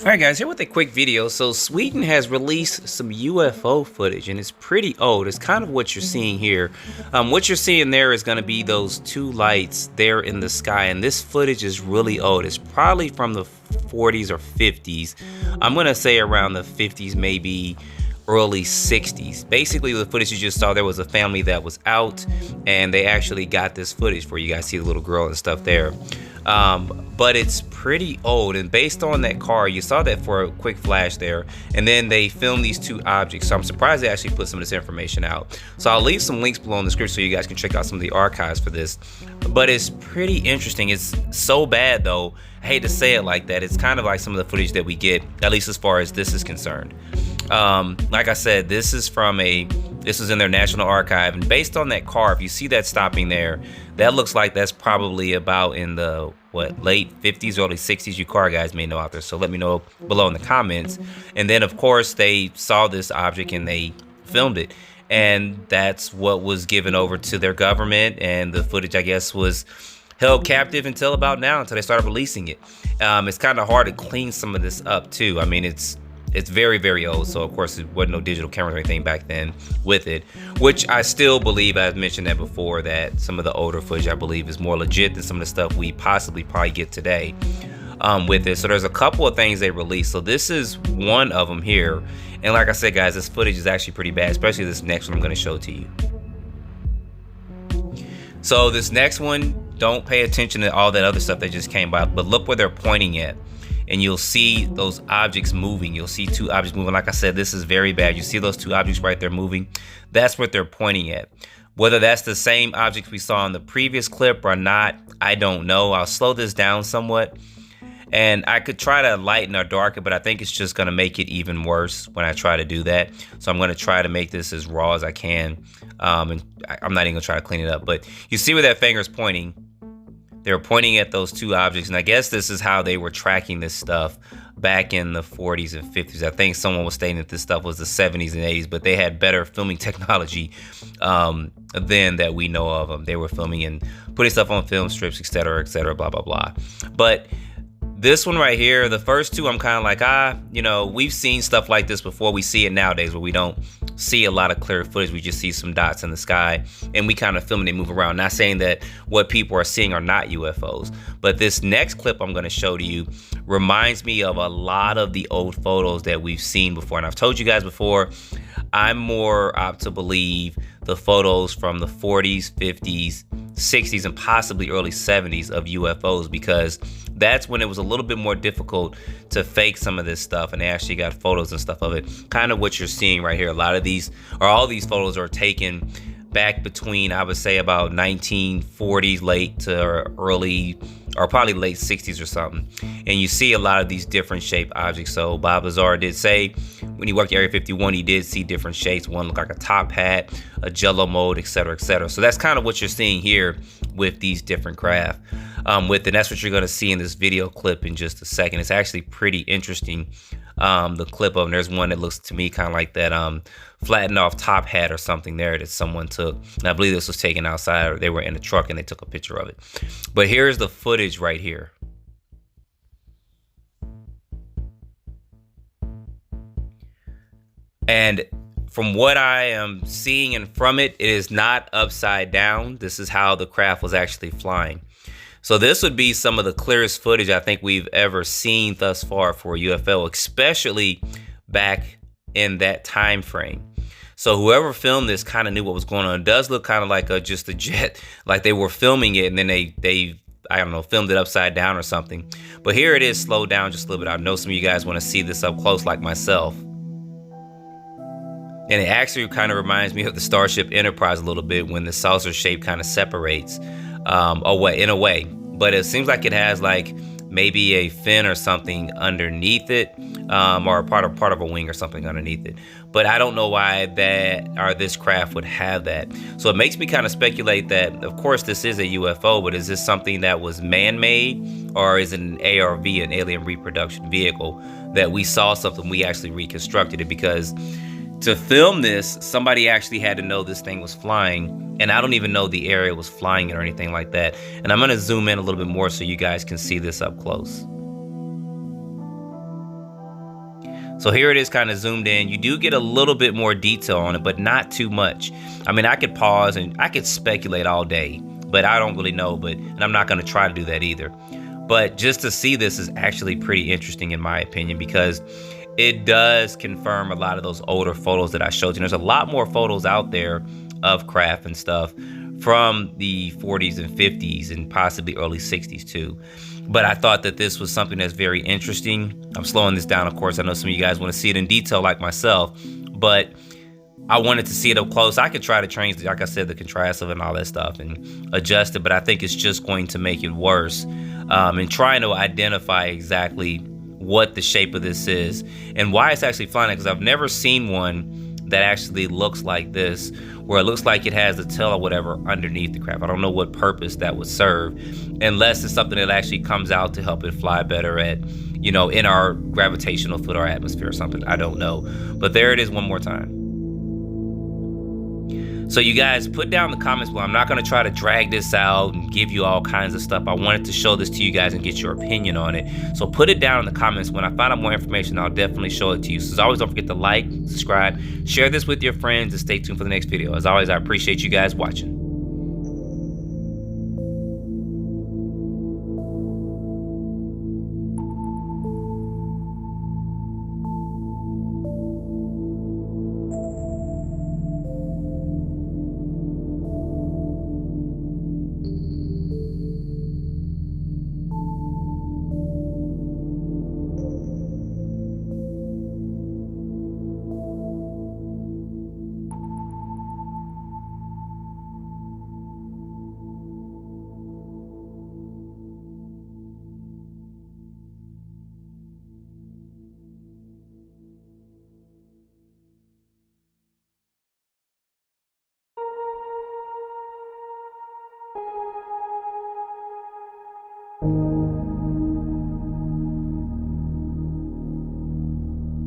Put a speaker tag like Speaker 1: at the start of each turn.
Speaker 1: Alright guys, here with a quick video. So Sweden has released some UFO footage and it's pretty old. It's kind of what you're seeing here. What you're seeing there is going to be those two lights there in the sky, and this footage is really old. It's probably from the 40s or 50s. I'm going to say around the 50s, maybe early 60s. Basically, the footage you just saw, there was a family that was out and they actually got this footage for you guys. See the little girl and stuff there. But it's pretty old, and based on that car, you saw that for a quick flash there, and then they filmed these two objects. So I'm surprised they actually put some of this information out. So I'll leave some links below in the description so you guys can check out some of the archives for this. But it's pretty interesting. It's so bad though, I hate to say it like that, it's kind of like some of the footage that we get, at least as far as this is concerned. Like I said, this is in their National Archive, and based on that car, if you see that stopping there, that looks like that's probably about in the late 50s, early 60s. You car guys may know out there, so let me know below in the comments. And then of course they saw this object and they filmed it, and that's what was given over to their government, and the footage, I guess, was held captive until about now, until they started releasing it. It's kind of hard to clean some of this up too. I mean, it's very, very old, so of course there wasn't no digital cameras or anything back then with it, which I still believe, I've mentioned that before, that some of the older footage I believe is more legit than some of the stuff we probably get today with it. So there's a couple of things they released. So this is one of them here, and like I said guys, this footage is actually pretty bad, especially this next one I'm going to show to you. So this next one, don't pay attention to all that other stuff that just came by, but look where they're pointing at. And you'll see those objects moving. You'll see two objects moving. Like I said, this is very bad. You see those two objects right there moving? That's what they're pointing at. Whether that's the same objects we saw in the previous clip or not, I don't know. I'll slow this down somewhat. And I could try to lighten or darken, but I think it's just going to make it even worse when I try to do that. So I'm going to try to make this as raw as I can. And I'm not even going to try to clean it up. But you see where that finger's pointing? They're pointing at those two objects, and I guess this is how they were tracking this stuff back in the 40s and 50s. I think someone was stating that this stuff was the 70s and 80s, but they had better filming technology than that we know of them. They were filming and putting stuff on film strips, etc., blah, blah, blah. But this one right here, the first two, I'm kind of like, you know, we've seen stuff like this before. We see it nowadays where we don't see a lot of clear footage. We just see some dots in the sky and we kind of film and they move around. Not saying that what people are seeing are not UFOs, but this next clip I'm going to show to you reminds me of a lot of the old photos that we've seen before. And I've told you guys before, I'm more apt to believe the photos from the 40s, 50s, 60s, and possibly early 70s of UFOs, because that's when it was a little bit more difficult to fake some of this stuff, and they actually got photos and stuff of it. Kind of what you're seeing right here. A lot of these, or all these photos, are taken back between, I would say, about 1940s late to early, or probably late 60s or something. And you see a lot of these different shaped objects. So Bob Lazar did say when he worked at Area 51, he did see different shapes. One looked like a top hat, a jello mold, etc., etc. So that's kind of what you're seeing here with these different craft. And that's what you're going to see in this video clip in just a second. It's actually pretty interesting, the clip of them. There's one that looks to me kind of like that flattened off top hat or something there that someone took. And I believe this was taken outside, or they were in a truck and they took a picture of it. But here's the footage right here. And from what I am seeing and from it, it is not upside down. This is how the craft was actually flying. So this would be some of the clearest footage I think we've ever seen thus far for a UFO, especially back in that time frame. So whoever filmed this kind of knew what was going on. It does look kind of like just a jet, like they were filming it and then they I don't know, filmed it upside down or something. But here it is slowed down just a little bit. I know some of you guys want to see this up close like myself. And it actually kind of reminds me of the Starship Enterprise a little bit when the saucer shape kind of separates in a way. But it seems like it has like maybe a fin or something underneath it, or part of a wing or something underneath it. But I don't know why this craft would have that. So it makes me kind of speculate that, of course, this is a UFO, but is this something that was man-made, or is it an ARV, an alien reproduction vehicle, that we saw something, we actually reconstructed it? Because to film this, somebody actually had to know this thing was flying, and I don't even know the area was flying it or anything like that. And I'm gonna zoom in a little bit more so you guys can see this up close. So here it is kind of zoomed in. You do get a little bit more detail on it, but not too much. I mean, I could pause and I could speculate all day, but I don't really know, and I'm not going to try to do that either. But just to see this is actually pretty interesting in my opinion, because it does confirm a lot of those older photos that I showed you. There's a lot more photos out there of craft and stuff from the 40s and 50s and possibly early 60s too. But I thought that this was something that's very interesting. I'm slowing this down, of course. I know some of you guys want to see it in detail like myself, but I wanted to see it up close. I could try to change, like I said, the contrast of it and all that stuff and adjust it, but I think it's just going to make it worse. And trying to identify exactly what the shape of this is and why it's actually flying, because I've never seen one that actually looks like this, where it looks like it has the tail or whatever underneath the craft. I don't know what purpose that would serve, unless it's something that actually comes out to help it fly better at, in our gravitational field or atmosphere or something. I don't know. But there it is one more time. So you guys put down in the comments below. I'm not going to try to drag this out and give you all kinds of stuff. I wanted to show this to you guys and get your opinion on it. So put it down in the comments. When I find out more information, I'll definitely show it to you. So as always, don't forget to like, subscribe, share this with your friends, and stay tuned for the next video. As always, I appreciate you guys watching.